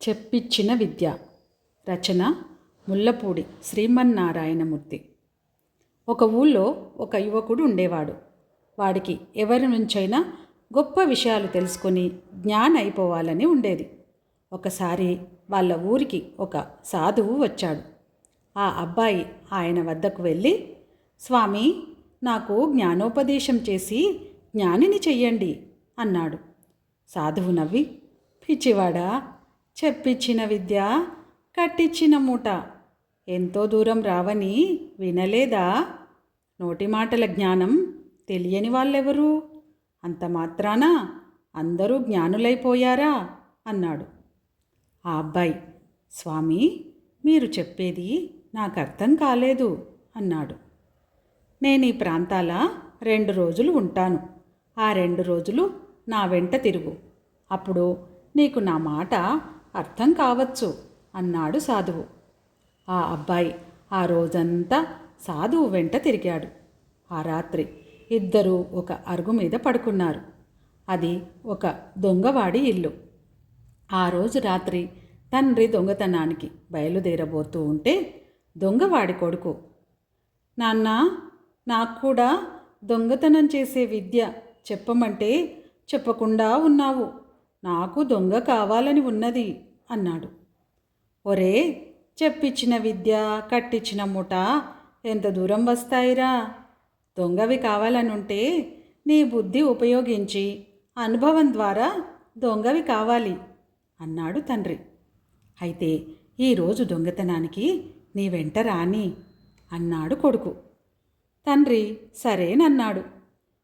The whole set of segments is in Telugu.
చెప్పిచ్చిన విద్య. రచన ముల్లపూడి శ్రీమన్నారాయణమూర్తి. ఒక ఊళ్ళో ఒక యువకుడు ఉండేవాడు. వాడికి ఎవరి నుంచైనా గొప్ప విషయాలు తెలుసుకొని జ్ఞానం అయిపోవాలని ఉండేది. ఒకసారి వాళ్ళ ఊరికి ఒక సాధువు వచ్చాడు. ఆ అబ్బాయి ఆయన వద్దకు వెళ్ళి, "స్వామి, నాకు జ్ఞానోపదేశం చేసి జ్ఞానిని చెయ్యండి" అన్నాడు. సాధువు నవ్వి, "పిచ్చివాడా, చెప్పిచ్చిన విద్య కట్టిచ్చిన మూట, ఎంతో దూరం రావని వినలేదా? నోటి మాటల జ్ఞానం తెలియని వాళ్ళెవరు? అంత మాత్రాన అందరూ జ్ఞానులైపోయారా?" అన్నాడు. ఆ అబ్బాయి, "స్వామి, మీరు చెప్పేది నాకు అర్థం కాలేదు" అన్నాడు. "నేను ఈ ప్రాంతాల 2 రోజులు ఉంటాను. ఆ 2 రోజులు నా వెంట తిరుగు. అప్పుడు నీకు నా మాట అర్థం కావచ్చు" అన్నాడు సాధువు. ఆ అబ్బాయి ఆ రోజంతా సాధువు వెంట తిరిగాడు. ఆ రాత్రి ఇద్దరూ ఒక అరుగు మీద పడుకున్నారు. అది ఒక దొంగవాడి ఇల్లు. ఆ రోజు రాత్రి తండ్రి దొంగతనానికి బయలుదేరబోతూ ఉంటే దొంగవాడి కొడుకు, "నాన్న, నాకు కూడా దొంగతనం చేసే విద్య చెప్పమంటే చెప్పకుండా ఉన్నావు. నాకు దొంగ కావాలని ఉన్నది" అన్నాడు. "ఒరే, చెప్పిచ్చిన విద్య కట్టించిన మూట ఎంత దూరం వస్తాయిరా? దొంగవి కావాలనుంటే నీ బుద్ధి ఉపయోగించి అనుభవం ద్వారా దొంగవి కావాలి" అన్నాడు తండ్రి. "అయితే ఈరోజు దొంగతనానికి నీ వెంట రాని" అన్నాడు కొడుకు. తండ్రి సరేనన్నాడు.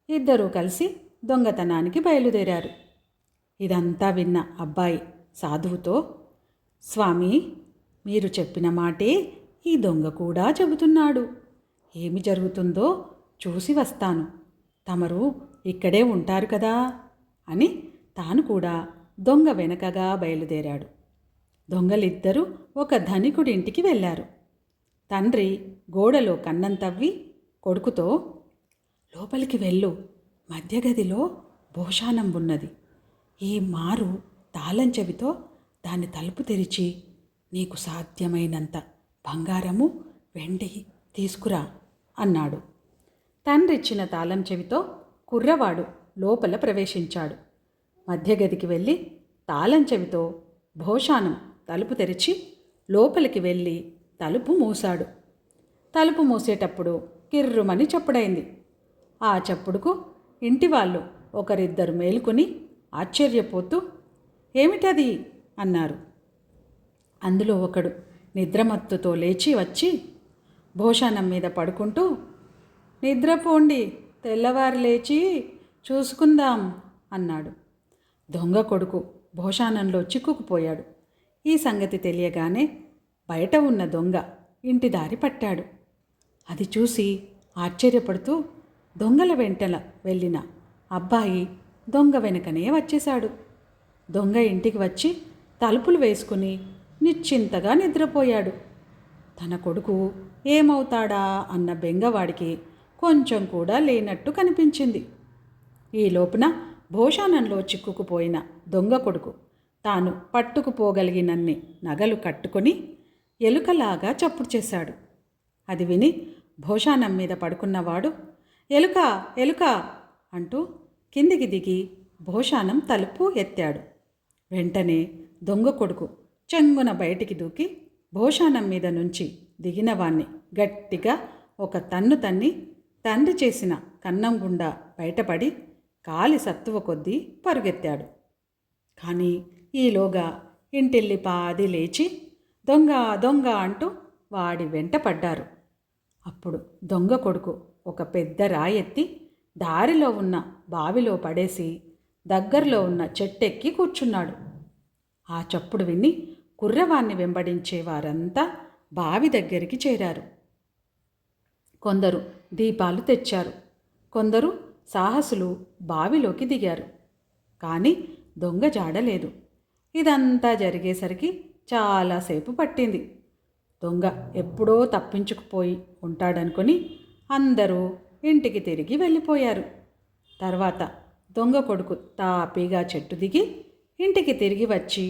ఇద్దరూ కలిసి దొంగతనానికి బయలుదేరారు. ఇదంతా విన్న అబ్బాయి సాధువుతో, "స్వామి, మీరు చెప్పిన మాటే ఈ దొంగ కూడా చెబుతున్నాడు. ఏమి జరుగుతుందో చూసి వస్తాను. తమరు ఇక్కడే ఉంటారు కదా" అని తాను కూడా దొంగ వెనకగా బయలుదేరాడు. దొంగలిద్దరూ ఒక ధనికుడి ఇంటికి వెళ్ళారు. తండ్రి గోడలో కన్నం తవ్వి కొడుకుతో, "లోపలికి వెళ్ళు, మధ్యగదిలో భోషానం ఉన్నది. ఈ మారు తాళం చెవితో దాని తలుపు తెరిచి నీకు సాధ్యమైనంత బంగారము, వెండి తీసుకురా" అన్నాడు. తండ్రిచ్చిన తాళం చెవితో కుర్రవాడు లోపల ప్రవేశించాడు. మధ్యగదికి వెళ్ళి తాళం చెవితో భోషానం తలుపు తెరిచి లోపలికి వెళ్ళి తలుపు మూశాడు. తలుపు మూసేటప్పుడు కిర్రుమని చప్పుడైంది. ఆ చప్పుడుకు ఇంటివాళ్ళు ఒకరిద్దరు మేలుకొని ఆశ్చర్యపోతూ, "ఏమిటది?" అన్నారు. అందులో ఒకడు నిద్రమత్తుతో లేచి వచ్చి భోషానం మీద పడుకుంటూ, "నిద్రపోండి, తెల్లవారు లేచి చూసుకుందాం" అన్నాడు. దొంగ కొడుకు భోషానంలో చిక్కుకుపోయాడు. ఈ సంగతి తెలియగానే బయట ఉన్న దొంగ ఇంటి దారి పట్టాడు. అది చూసి ఆశ్చర్యపడుతూ దొంగల వెంటల వెళ్ళిన అబ్బాయి దొంగ వెనుకనే వచ్చేశాడు. దొంగ ఇంటికి వచ్చి తలుపులు వేసుకుని నిశ్చింతగా నిద్రపోయాడు. తన కొడుకు ఏమవుతాడా అన్న బెంగవాడికి కొంచెం కూడా లేనట్టు కనిపించింది. ఈ లోపున భోషానంలో చిక్కుకుపోయిన దొంగ కొడుకు తాను పట్టుకుపోగలిగినన్ని నగలు కట్టుకొని ఎలుకలాగా చప్పుడు చేశాడు. అది విని భోషానం మీద పడుకున్నవాడు, "ఎలుక, ఎలుక" అంటూ కిందికి దిగి భోషానం తలుపు ఎత్తాడు. వెంటనే దొంగ కొడుకు చెంగున బయటికి దూకి భోషానం మీద నుంచి దిగిన వాణ్ణి గట్టిగా ఒక తన్ను తన్ని తండ్రి చేసిన కన్నం గుండా బయటపడి కాలి సత్తువ కొద్దీ పరుగెత్తాడు. కానీ ఈలోగా ఇంటిల్లిపాది లేచి "దొంగ, దొంగ" అంటూ వాడి వెంట పడ్డారు. అప్పుడు దొంగ కొడుకు ఒక పెద్ద రాయెత్తి దారిలో ఉన్న బావిలో పడేసి దగ్గరలో ఉన్న చెట్టెక్కి కూర్చున్నాడు. ఆ చప్పుడు విని కుర్రవాణ్ణి వెంబడించే వారంతా బావి దగ్గరికి చేరారు. కొందరు దీపాలు తెచ్చారు. కొందరు సాహసులు బావిలోకి దిగారు. కానీ దొంగ జాడలేదు. ఇదంతా జరిగేసరికి చాలాసేపు పట్టింది. దొంగ ఎప్పుడో తప్పించుకుపోయి ఉంటాడనుకొని అందరూ ఇంటికి తిరిగి వెళ్ళిపోయారు. తర్వాత దొంగ కొడుకు తాపీగా చెట్టు దిగి ఇంటికి తిరిగి వచ్చి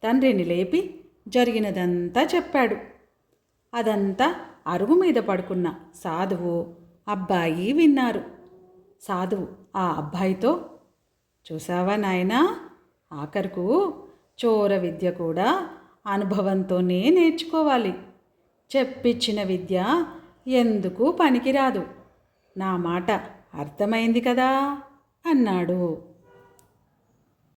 తండ్రిని లేపి జరిగినదంతా చెప్పాడు. అదంతా అరుగు మీద పడుకున్న సాధువు అబ్బాయి విన్నారు. సాధువు ఆ అబ్బాయితో, చూసావా నాయనా, ఆఖరుకు చోర విద్య కూడా అనుభవంతోనే నేర్చుకోవాలి. చెప్పించిన విద్య ఎందుకు పనికిరాదు. నా మాట అర్థమైంది కదా అన్నాడు.